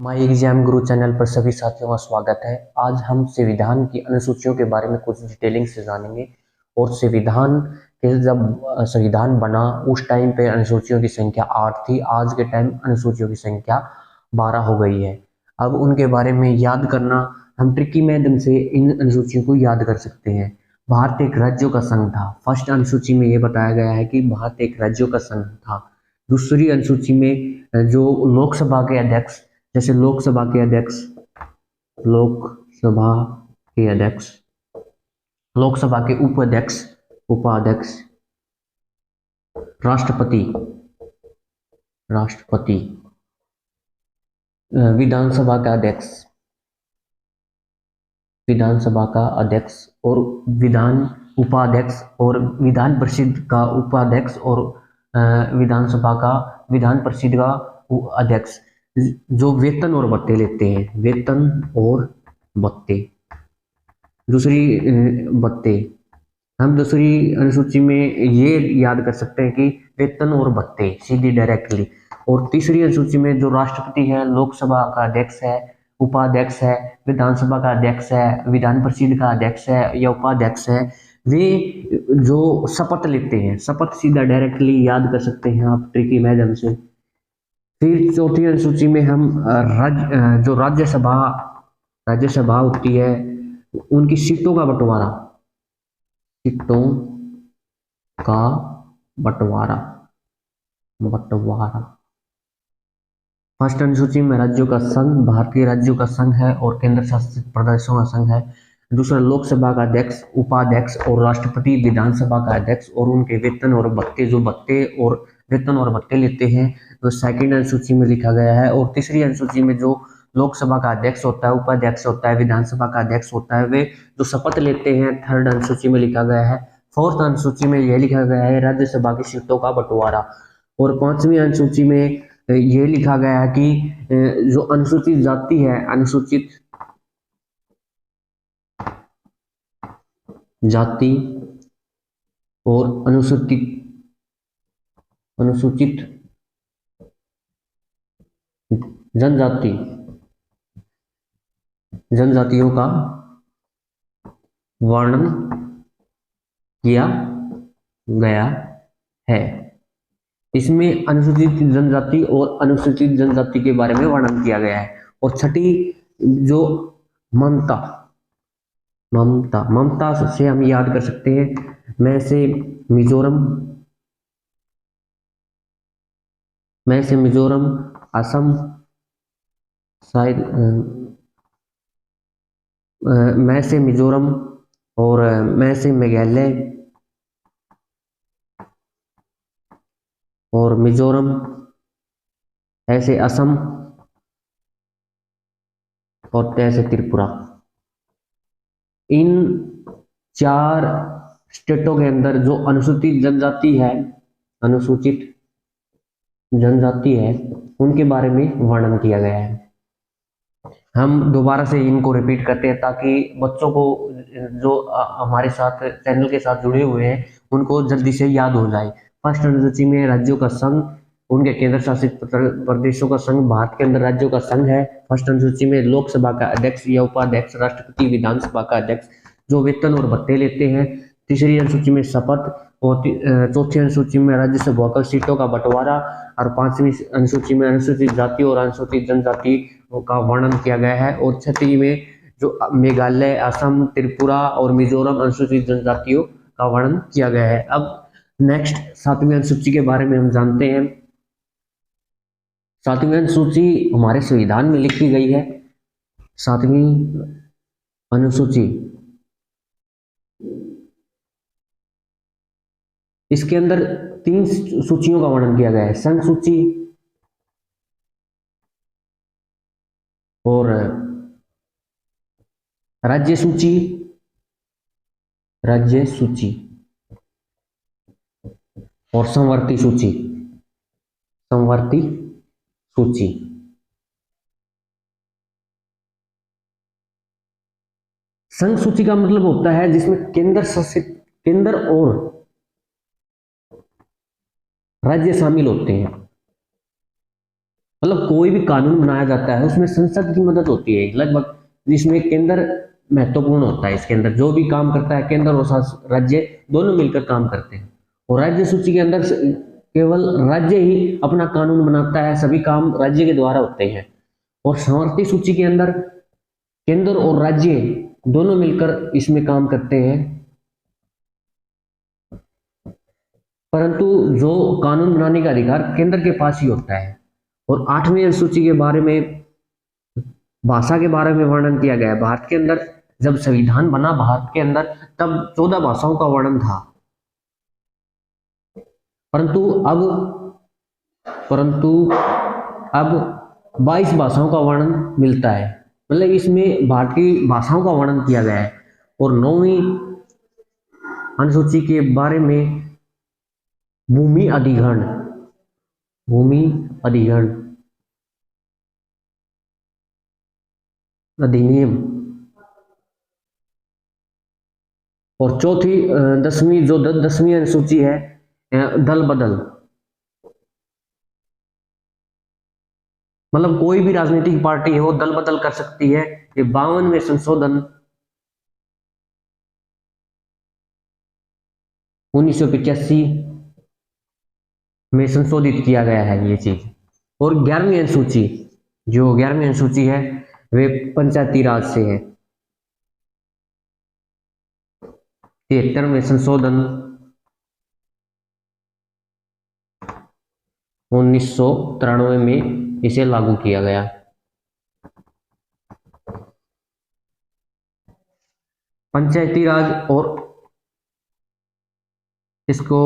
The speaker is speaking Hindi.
माई एग्जाम गुरु चैनल पर सभी साथियों का स्वागत है। आज हम संविधान की अनुसूचियों के बारे में कुछ डिटेलिंग से जानेंगे और संविधान के जब संविधान बना उस टाइम पे अनुसूचियों की संख्या 8 थी। आज के टाइम अनुसूचियों की संख्या 12 हो गई है। अब उनके बारे में याद करना, हम ट्रिकी मेथड से इन अनुसूचियों को याद कर सकते हैं। भारत एक राज्यों का संघ था। फर्स्ट अनुसूची में ये बताया गया है कि भारत एक राज्यों का संघ था। दूसरी अनुसूची में जो लोकसभा के अध्यक्ष, जैसे लोकसभा के अध्यक्ष, लोकसभा के अध्यक्ष, लोकसभा के उपाध्यक्ष, उपाध्यक्ष, राष्ट्रपति, राष्ट्रपति, विधानसभा का अध्यक्ष, विधानसभा का अध्यक्ष और विधान उपाध्यक्ष और विधान परिषद का उपाध्यक्ष और विधानसभा का विधान परिषद का अध्यक्ष जो वेतन और भत्ते लेते हैं, वेतन और भत्ते। दूसरी भत्ते, हम दूसरी अनुसूची में ये याद कर सकते हैं कि वेतन और भत्ते सीधी डायरेक्टली। और तीसरी अनुसूची में जो राष्ट्रपति है, लोकसभा का अध्यक्ष है, उपाध्यक्ष है, विधानसभा का अध्यक्ष है, विधान परिषद का अध्यक्ष है या उपाध्यक्ष है, वे जो शपथ लेते हैं, शपथ सीधा डायरेक्टली याद कर सकते हैं आप ट्रिकी माध्यम से। फिर चौथी अनुसूची में हम जो राज्यसभा, राज्यसभा होती है, उनकी सीटों का बंटवारा, सीटों का बंटवारा, बंटवारा। फर्स्ट अनुसूची में राज्यों का संघ, भारतीय राज्यों का संघ है और केंद्र शासित प्रदेशों का संघ है। दूसरा लोकसभा का अध्यक्ष, उपाध्यक्ष और राष्ट्रपति, विधानसभा का अध्यक्ष और उनके वेतन और भत्ते, जो भत्ते और वेतन और भत्ते लेते हैं, तो सेकंड अनुसूची में लिखा गया है। और तीसरी अनुसूची में जो लोकसभा का अध्यक्ष होता है, उपाध्यक्ष होता है, विधानसभा का अध्यक्ष होता है, वे जो शपथ लेते हैं, थर्ड अनुसूची में लिखा गया है। फोर्थ अनुसूची में यह लिखा गया है राज्यसभा की सीटों का बंटवारा। और पांचवी अनुसूची में ये लिखा गया है कि जो अनुसूचित जाति है, अनुसूचित जाति और अनुसूचित अनुसूचित जनजाति, जनजातियों का वर्णन किया गया है। इसमें अनुसूचित जनजाति और अनुसूचित जनजाति के बारे में वर्णन किया गया है। और छठी जो ममता, ममता, ममता से हम याद कर सकते हैं, मैं से मिजोरम, मैं से मिजोरम, असम, शायद मैं से मिजोरम और मैं से मेघालय और मिजोरम, ऐसे असम और तैसे त्रिपुरा। इन चार स्टेटों के अंदर जो अनुसूचित जनजाति है, अनुसूचित जनजाति है, उनके बारे में वर्णन किया गया है। हम दोबारा से इनको रिपीट करते हैं ताकि बच्चों को जो हमारे साथ चैनल के साथ जुड़े हुए हैं उनको जल्दी से याद हो जाए। फर्स्ट अनुसूची में राज्यों का संघ, उनके केंद्र शासित प्रदेशों का संघ, भारत के अंदर राज्यों का संघ है। फर्स्ट अनुसूची में लोकसभा का अध्यक्ष या उपाध्यक्ष, राष्ट्रपति, विधानसभा का अध्यक्ष जो वेतन और भत्ते लेते हैं। तीसरी अनुसूची में शपथ और चौथी अनुसूची में राज्यसभा का सीटों का बंटवारा और पांचवी अनुसूची में अनुसूचित जाति और अनुसूचित जनजाति का वर्णन किया गया है। और छठी में जो मेघालय, असम, त्रिपुरा और मिजोरम अनुसूचित जनजातियों का वर्णन किया गया है। अब नेक्स्ट सातवीं अनुसूची के बारे में हम जानते हैं। सातवीं अनुसूची हमारे संविधान में लिखी गई है। सातवीं अनुसूची, इसके अंदर तीन सूचियों का वर्णन किया गया है, संघ सूची और राज्य सूची, राज्य सूची और संवर्ती सूची, संवर्ती सूची। संघ सूची का मतलब होता है जिसमें केंद्र शासित, केंद्र और राज्य शामिल होते हैं। मतलब कोई भी कानून बनाया जाता है उसमें संसद की मदद होती है लगभग, जिसमें केंद्र महत्वपूर्ण होता है। इसके अंदर जो भी काम करता है केंद्र और राज्य दोनों मिलकर काम करते हैं। और राज्य सूची के अंदर केवल राज्य ही अपना कानून बनाता है, सभी काम राज्य के द्वारा होते हैं। और सामर्थ्य सूची के अंदर केंद्र और राज्य दोनों मिलकर इसमें काम करते हैं, परंतु जो कानून बनाने का अधिकार केंद्र के पास ही होता है। और 8वीं अनुसूची के बारे में, भाषा के बारे में वर्णन किया गया है। भारत के अंदर जब संविधान बना भारत के अंदर, तब 14 भाषाओं का वर्णन था, परंतु अब परंतु अब 22 भाषाओं का वर्णन मिलता है। मतलब इसमें भारत की भाषाओं का वर्णन किया गया है। और 9वीं अनुसूची के बारे में भूमि अधिग्रहण, भूमि अधिग्रहण अधिनियम। और चौथी 10वीं जो 10वीं अनुसूची है, दल बदल, मतलब कोई भी राजनीतिक पार्टी है वो दल बदल कर सकती है। ये 52वें संशोधन 1985 में संशोधित किया गया है ये चीज। और 11वीं अनुसूची, जो 11वीं अनुसूची है वे पंचायती राज से है। 73वें संशोधन 1993 में इसे लागू किया गया। पंचायती राज और इसको